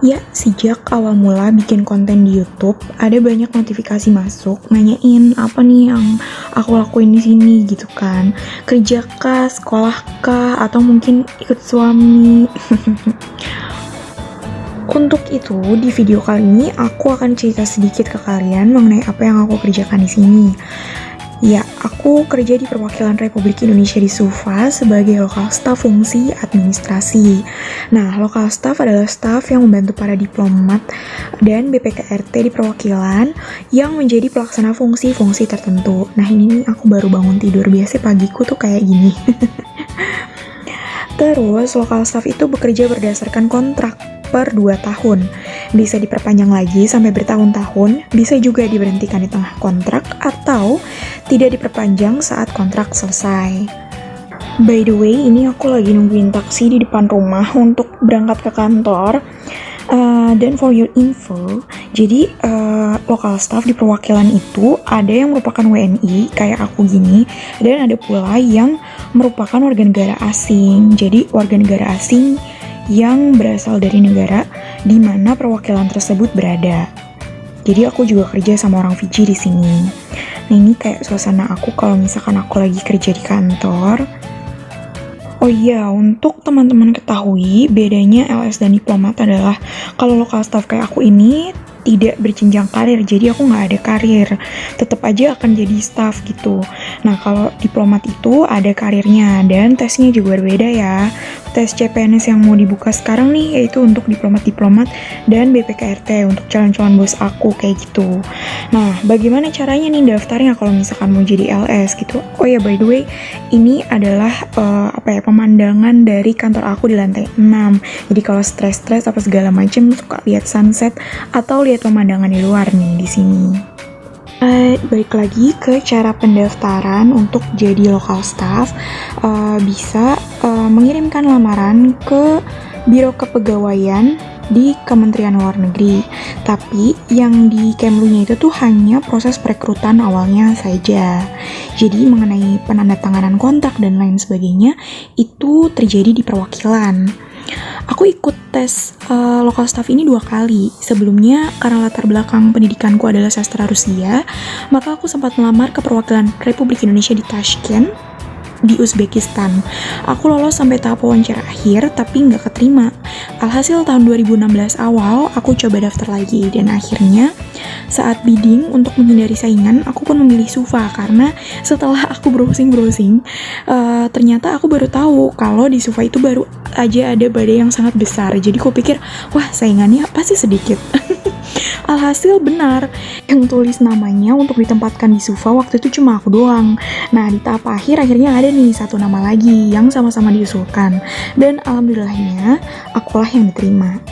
Ya, sejak awal mula bikin konten di YouTube, ada banyak notifikasi masuk nanyain apa nih yang aku lakuin di sini gitu kan. Kerja kah, sekolah kah, atau mungkin ikut suami. Untuk itu, di video kali ini aku akan cerita sedikit ke kalian mengenai apa yang aku kerjakan di sini. Ya, aku kerja di perwakilan Republik Indonesia di SUFA sebagai lokal staf fungsi administrasi. Nah, lokal staf adalah staf yang membantu para diplomat dan BPKRT di perwakilan yang menjadi pelaksana fungsi-fungsi tertentu. Nah, ini nih aku baru bangun tidur, biasa pagiku tuh kayak gini. Terus, lokal staf itu bekerja berdasarkan kontrak per 2 tahun. Bisa diperpanjang lagi sampai bertahun-tahun, bisa juga diberhentikan di tengah kontrak, atau tidak diperpanjang saat kontrak selesai. By the way, ini aku lagi nungguin taksi di depan rumah untuk berangkat ke kantor. Dan for your info, jadi lokal staff di perwakilan itu ada yang merupakan WNI kayak aku gini, dan ada pula yang merupakan warga negara asing. Jadi warga negara asing yang berasal dari negara di mana perwakilan tersebut berada. Jadi aku juga kerja sama orang Fiji di sini. Nah, ini kayak suasana aku kalau misalkan aku lagi kerja di kantor. Oh iya, untuk teman-teman ketahui, bedanya LS dan diplomat adalah kalau lokal staff kayak aku ini tidak berjenjang karir, jadi aku nggak ada karir, tetap aja akan jadi staff gitu. Nah, kalau diplomat itu ada karirnya dan tesnya juga berbeda ya. Tes CPNS yang mau dibuka sekarang nih yaitu untuk diplomat-diplomat dan BPKRT untuk calon-calon bos aku kayak gitu. Nah, bagaimana caranya nih daftarnya kalau misalkan mau jadi LS gitu? Oh ya, by the way, ini adalah pemandangan dari kantor aku di lantai 6. Jadi kalau stres-stres apa segala macam suka lihat sunset atau lihat pemandangan di luar nih di sini. Balik lagi ke cara pendaftaran untuk jadi lokal staff. Bisa mengirimkan lamaran ke Biro Kepegawaian di Kementerian Luar Negeri. Tapi yang di Kemlunya itu tuh hanya proses perekrutan awalnya saja. Jadi mengenai penandatanganan kontrak dan lain sebagainya itu terjadi di perwakilan. Aku ikut tes lokal staff ini 2 kali. Sebelumnya, karena latar belakang pendidikanku adalah sastra Rusia, maka aku sempat melamar ke perwakilan Republik Indonesia di Tashkent, di Uzbekistan. Aku lolos sampai tahap wawancara akhir, tapi nggak keterima. Alhasil tahun 2016 awal, aku coba daftar lagi, dan akhirnya saat bidding untuk menghindari saingan, aku pun memilih SUFA karena setelah aku browsing, ternyata aku baru tahu kalau di SUFA itu baru aja ada badai yang sangat besar. Jadi aku pikir, wah saingannya pasti sedikit. Alhasil benar, yang tulis namanya untuk ditempatkan di SUFA waktu itu cuma aku doang. Nah, di tahap akhir akhirnya ada nih 1 nama lagi yang sama-sama diusulkan. Dan alhamdulillahnya, akulah yang diterima.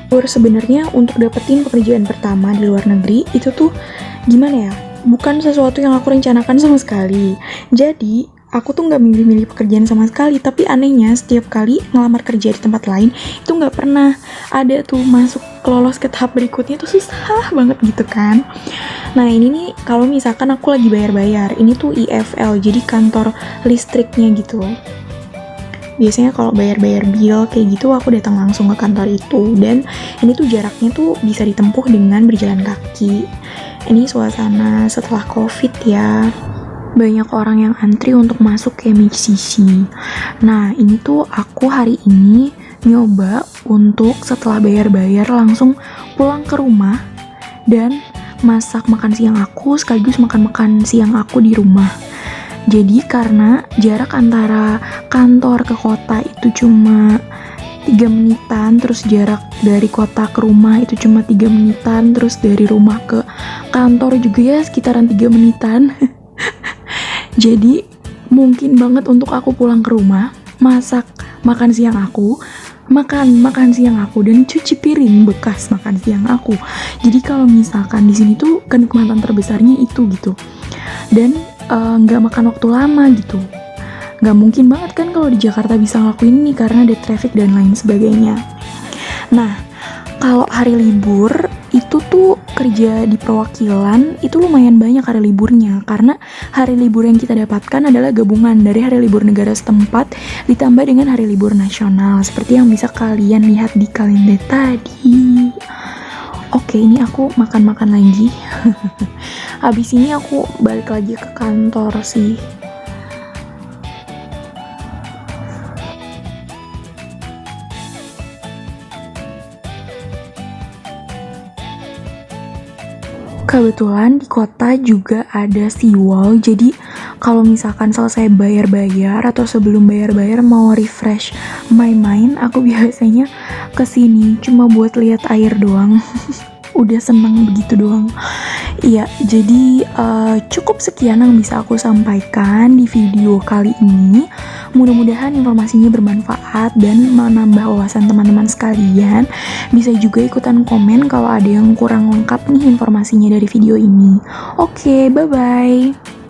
Sebenarnya untuk dapetin pekerjaan pertama di luar negeri itu tuh gimana ya? Bukan sesuatu yang aku rencanakan sama sekali. Jadi aku tuh nggak milih-milih pekerjaan sama sekali, tapi anehnya setiap kali ngelamar kerja di tempat lain itu nggak pernah ada tuh masuk lolos ke tahap berikutnya, tuh susah banget gitu kan. Nah, ini nih kalau misalkan aku lagi bayar-bayar, ini tuh IFL, jadi kantor listriknya gitu. Biasanya kalau bayar-bayar bill kayak gitu aku datang langsung ke kantor itu, dan ini tuh jaraknya tuh bisa ditempuh dengan berjalan kaki. Ini suasana setelah COVID ya. Banyak orang yang antri untuk masuk ke MHCC. Nah, ini tuh aku hari ini nyoba untuk setelah bayar-bayar langsung pulang ke rumah dan masak makan siang aku sekaligus makan siang aku di rumah. Jadi karena jarak antara kantor ke kota itu cuma 3 menitan, terus jarak dari kota ke rumah itu cuma 3 menitan, terus dari rumah ke kantor juga ya sekitaran 3 menitan. Jadi mungkin banget untuk aku pulang ke rumah, masak makan siang aku, makan siang aku, dan cuci piring bekas makan siang aku. Jadi kalau misalkan di sini tuh kenikmatan terbesarnya itu gitu. Dan nggak makan waktu lama gitu. Nggak mungkin banget kan kalau di Jakarta bisa ngelakuin ini karena ada traffic dan lain sebagainya. Nah, kalau hari libur itu itu tuh kerja di perwakilan itu lumayan banyak hari liburnya, karena hari libur yang kita dapatkan adalah gabungan dari hari libur negara setempat ditambah dengan hari libur nasional, seperti yang bisa kalian lihat di kalender tadi. Oke, ini aku makan-makan lagi. Habis ini aku balik lagi ke kantor sih. Kebetulan di kota juga ada seawall, jadi kalau misalkan selesai bayar-bayar atau sebelum bayar-bayar mau refresh my mind, aku biasanya kesini cuma buat lihat air doang. Udah seneng begitu doang. Iya, jadi cukup sekian yang bisa aku sampaikan di video kali ini. Mudah-mudahan informasinya bermanfaat dan menambah wawasan teman-teman sekalian. Bisa juga ikutan komen kalau ada yang kurang lengkap nih informasinya dari video ini. Oke, bye-bye.